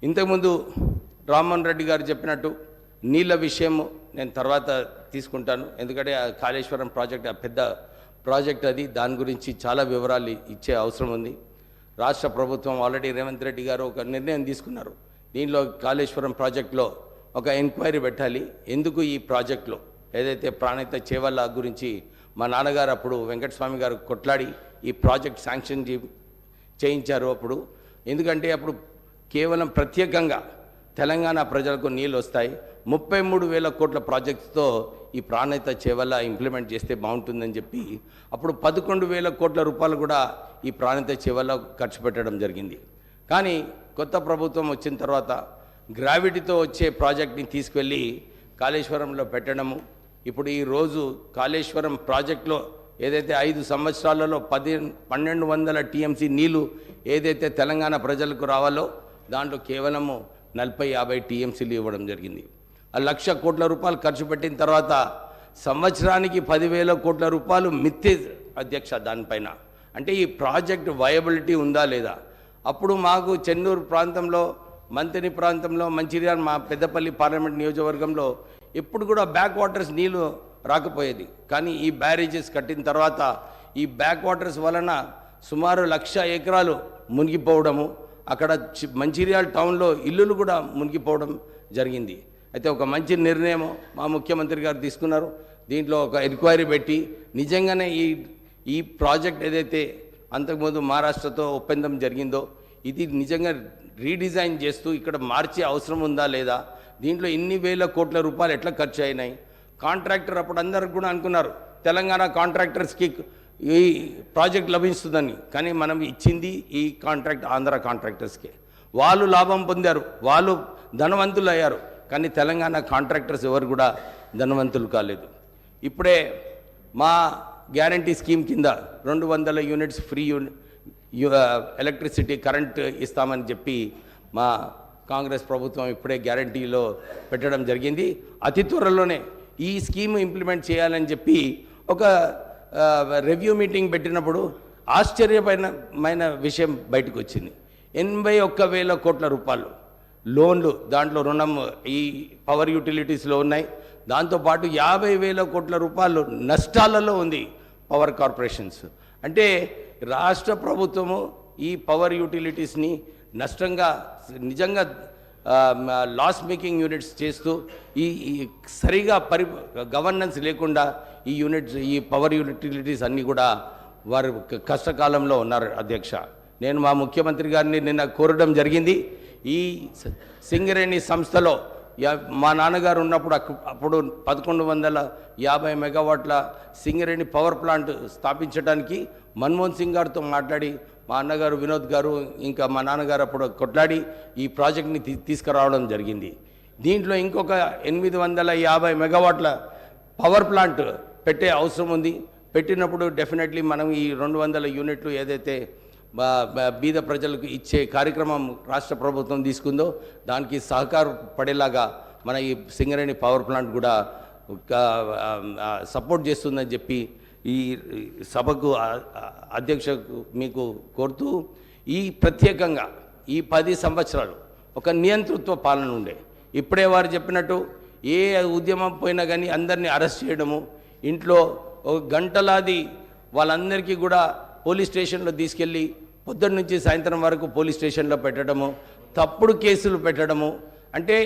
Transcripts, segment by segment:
ఇంతకుముందు రామ్మోహన్ రెడ్డి గారు చెప్పినట్టు నీళ్ళ విషయము నేను తర్వాత తీసుకుంటాను, ఎందుకంటే ఆ కాళేశ్వరం ప్రాజెక్ట్ ఆ పెద్ద ప్రాజెక్ట్ అది, దాని గురించి చాలా వివరాలు ఇచ్చే అవసరం ఉంది. రాష్ట్ర ప్రభుత్వం ఆల్రెడీ రేవంత్ రెడ్డి గారు ఒక నిర్ణయం తీసుకున్నారు. దీనిలో కాళేశ్వరం ప్రాజెక్టులో ఒక ఎంక్వైరీ పెట్టాలి. ఎందుకు ఈ ప్రాజెక్టులో ఏదైతే ప్రాణహిత చేవల్ల గురించి మా నాన్నగారు అప్పుడు వెంకటస్వామి గారు కొట్లాడి ఈ ప్రాజెక్ట్ శాంక్షన్ చేయించారు అప్పుడు. ఎందుకంటే అప్పుడు కేవలం ప్రత్యేకంగా తెలంగాణ ప్రజలకు నీళ్ళు వస్తాయి, 33,000 కోట్ల ప్రాజెక్టుతో ఈ ప్రాణహిత చేవల్ల ఇంప్లిమెంట్ చేస్తే బాగుంటుందని చెప్పి అప్పుడు 11,000 కోట్ల రూపాయలు కూడా ఈ ప్రాణహిత చేవల్ల ఖర్చు పెట్టడం జరిగింది. కానీ కొత్త ప్రభుత్వం వచ్చిన తర్వాత గ్రావిటీతో వచ్చే ప్రాజెక్ట్ని తీసుకెళ్ళి కాళేశ్వరంలో పెట్టడము. ఇప్పుడు ఈరోజు కాళేశ్వరం ప్రాజెక్టులో ఏదైతే 5 సంవత్సరాలలో 1,200 టీఎంసీ నీళ్ళు ఏదైతే తెలంగాణ ప్రజలకు రావాలో దాంట్లో కేవలము 40-50 టీఎంసీలు ఇవ్వడం జరిగింది. ఆ 1,00,000 కోట్ల రూపాయలు ఖర్చు పెట్టిన తర్వాత సంవత్సరానికి 10,000 కోట్ల రూపాయలు మిత్తే అధ్యక్ష దానిపైన. అంటే ఈ ప్రాజెక్ట్ వయబిలిటీ ఉందా లేదా? అప్పుడు మాకు చెన్నూరు ప్రాంతంలో, మంతిని ప్రాంతంలో, మంచిర్యాల మా పెద్దపల్లి పార్లమెంట్ నియోజకవర్గంలో ఎప్పుడు కూడా బ్యాక్ వాటర్స్ నీళ్ళు రాకపోయేది. కానీ ఈ బ్యారేజెస్ కట్టిన తర్వాత ఈ బ్యాక్ వాటర్స్ వలన సుమారు 1,00,000 ఎకరాలు మునిగిపోవడము, అక్కడ మంచిర్యాల టౌన్లో ఇల్లులు కూడా మునిగిపోవడం జరిగింది. అయితే ఒక మంచి నిర్ణయం మా ముఖ్యమంత్రి గారు తీసుకున్నారు. దీంట్లో ఒక ఎంక్వైరీ పెట్టి నిజంగానే ఈ ప్రాజెక్ట్ ఏదైతే అంతకుముందు మహారాష్ట్రతో ఒప్పందం జరిగిందో ఇది నిజంగా రీడిజైన్ చేస్తూ ఇక్కడ మార్చే అవసరం ఉందా లేదా, దీంట్లో ఇన్ని వేల కోట్ల రూపాయలు ఎట్లా ఖర్చు అయినాయి. కాంట్రాక్టర్ అప్పుడు అందరికి కూడా అనుకున్నారు తెలంగాణ కాంట్రాక్టర్స్కి ఈ ప్రాజెక్ట్ లభిస్తుందని, కానీ మనం ఇచ్చింది ఈ కాంట్రాక్ట్ ఆంధ్ర కాంట్రాక్టర్స్కే. వాళ్ళు లాభం పొందారు, వాళ్ళు ధనవంతులు అయ్యారు, కానీ తెలంగాణ కాంట్రాక్టర్స్ ఎవరు కూడా ధనవంతులు కాలేదు. ఇప్పుడే మా గ్యారంటీ స్కీమ్ కింద 200 యూనిట్స్ ఫ్రీ ఎలక్ట్రిసిటీ కరెంట్ ఇస్తామని చెప్పి మా కాంగ్రెస్ ప్రభుత్వం ఇప్పుడే గ్యారంటీలో పెట్టడం జరిగింది. అతి త్వరలోనే ఈ స్కీమ్ ఇంప్లిమెంట్ చేయాలని చెప్పి ఒక రివ్యూ మీటింగ్ పెట్టినప్పుడు ఆశ్చర్యమైన విషయం బయటకు వచ్చింది. 81,000 కోట్ల రూపాయలు లోన్లు దాంట్లో రుణం ఈ పవర్ యూటిలిటీస్లో ఉన్నాయి. దాంతోపాటు 50,000 కోట్ల రూపాయలు నష్టాలలో ఉంది పవర్ కార్పొరేషన్స్. అంటే రాష్ట్ర ప్రభుత్వము ఈ పవర్ యూటిలిటీస్ని నష్టంగా నిజంగా లాస్ మేకింగ్ యూనిట్స్ చేస్తూ ఈ సరిగా గవర్నెన్స్ లేకుండా ఈ పవర్ యూటిలిటీస్ అన్నీ కూడా వారు కష్టకాలంలో ఉన్నారు అధ్యక్ష. నేను మా ముఖ్యమంత్రి గారిని నిన్న కోరడం జరిగింది. ఈ సింగరేణి సంస్థలో మా నాన్నగారు ఉన్నప్పుడు అప్పుడు 1,150 మెగావాట్ల సింగరేణి పవర్ ప్లాంట్ స్థాపించడానికి మన్మోహన్ సింగ్ గారితో మాట్లాడి మా అన్నగారు వినోద్ గారు ఇంకా మా నాన్నగారు అప్పుడు కొట్లాడి ఈ ప్రాజెక్ట్ని తీసుకురావడం జరిగింది. దీంట్లో ఇంకొక 850 మెగావాట్ల పవర్ ప్లాంట్ పెట్టే అవసరం ఉంది. పెట్టినప్పుడు డెఫినెట్లీ మనం ఈ 200 యూనిట్లు ఏదైతే బీద ప్రజలకు ఇచ్చే కార్యక్రమం రాష్ట్ర ప్రభుత్వం తీసుకుందో దానికి సహకారపడేలాగా మన ఈ సింగరేణి పవర్ ప్లాంట్ కూడా సపోర్ట్ చేస్తుందని చెప్పి ఈ సభకు అధ్యక్షకు మీకు కోరుతూ, ఈ ప్రత్యేకంగా ఈ 10 సంవత్సరాలు ఒక నియంతృత్వ పాలన ఉండే. ఇప్పుడే వారు చెప్పినట్టు ఏ ఉద్యమం పోయినా కానీ అందరినీ అరెస్ట్ చేయడము, ఇంట్లో ఒక గంటలాది వాళ్ళందరికీ కూడా పోలీస్ స్టేషన్లో తీసుకెళ్ళి పొద్దున్న నుంచి సాయంత్రం వరకు పోలీస్ స్టేషన్లో పెట్టడము, తప్పుడు కేసులు పెట్టడము, అంటే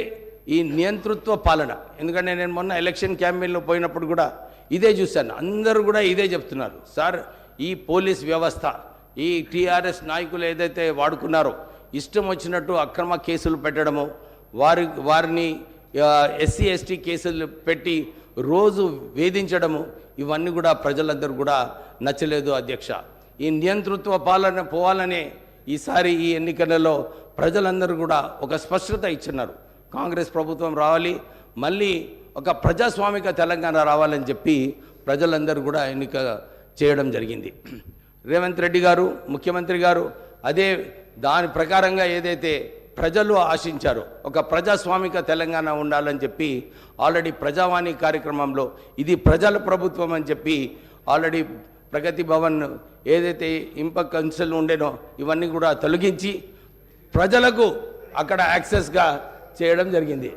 ఈ నియంతృత్వ పాలన. ఎందుకంటే నేను మొన్న ఎలక్షన్ క్యాంపెయిన్లో పోయినప్పుడు కూడా ఇదే చూశాను. అందరూ కూడా ఇదే చెప్తున్నారు, సార్ ఈ పోలీస్ వ్యవస్థ ఈ టీఆర్ఎస్ నాయకులు ఏదైతే వాడుకున్నారో ఇష్టం వచ్చినట్టు అక్రమ కేసులు పెట్టడము, వారిని ఎస్సీ ఎస్టీ కేసులు పెట్టి రోజు వేధించడము, ఇవన్నీ కూడా ప్రజలందరూ కూడా నచ్చలేదు అధ్యక్ష. ఈ నియంతృత్వ పాలన పోవాలనే ఈసారి ఈ ఎన్నికలలో ప్రజలందరూ కూడా ఒక స్పష్టత ఇచ్చినారు. కాంగ్రెస్ ప్రభుత్వం రావాలి, మళ్ళీ ఒక ప్రజాస్వామిక తెలంగాణ రావాలని చెప్పి ప్రజలందరూ కూడా ఎన్నిక చేయడం జరిగింది. రేవంత్ రెడ్డి గారు ముఖ్యమంత్రి గారు అదే దాని ప్రకారంగా ఏదైతే ప్రజలు ఆశించారో ఒక ప్రజాస్వామిక తెలంగాణ ఉండాలని చెప్పి ఆల్రెడీ ప్రజావాణి కార్యక్రమంలో ఇది ప్రజల ప్రభుత్వం అని చెప్పి ఆల్రెడీ ప్రగతి భవన్ ఏదైతే ఇంప కన్సల్ ఉండేనో ఇవన్నీ కూడా తొలగించి ప్రజలకు అక్కడ యాక్సెస్గా చేయడం జరిగింది.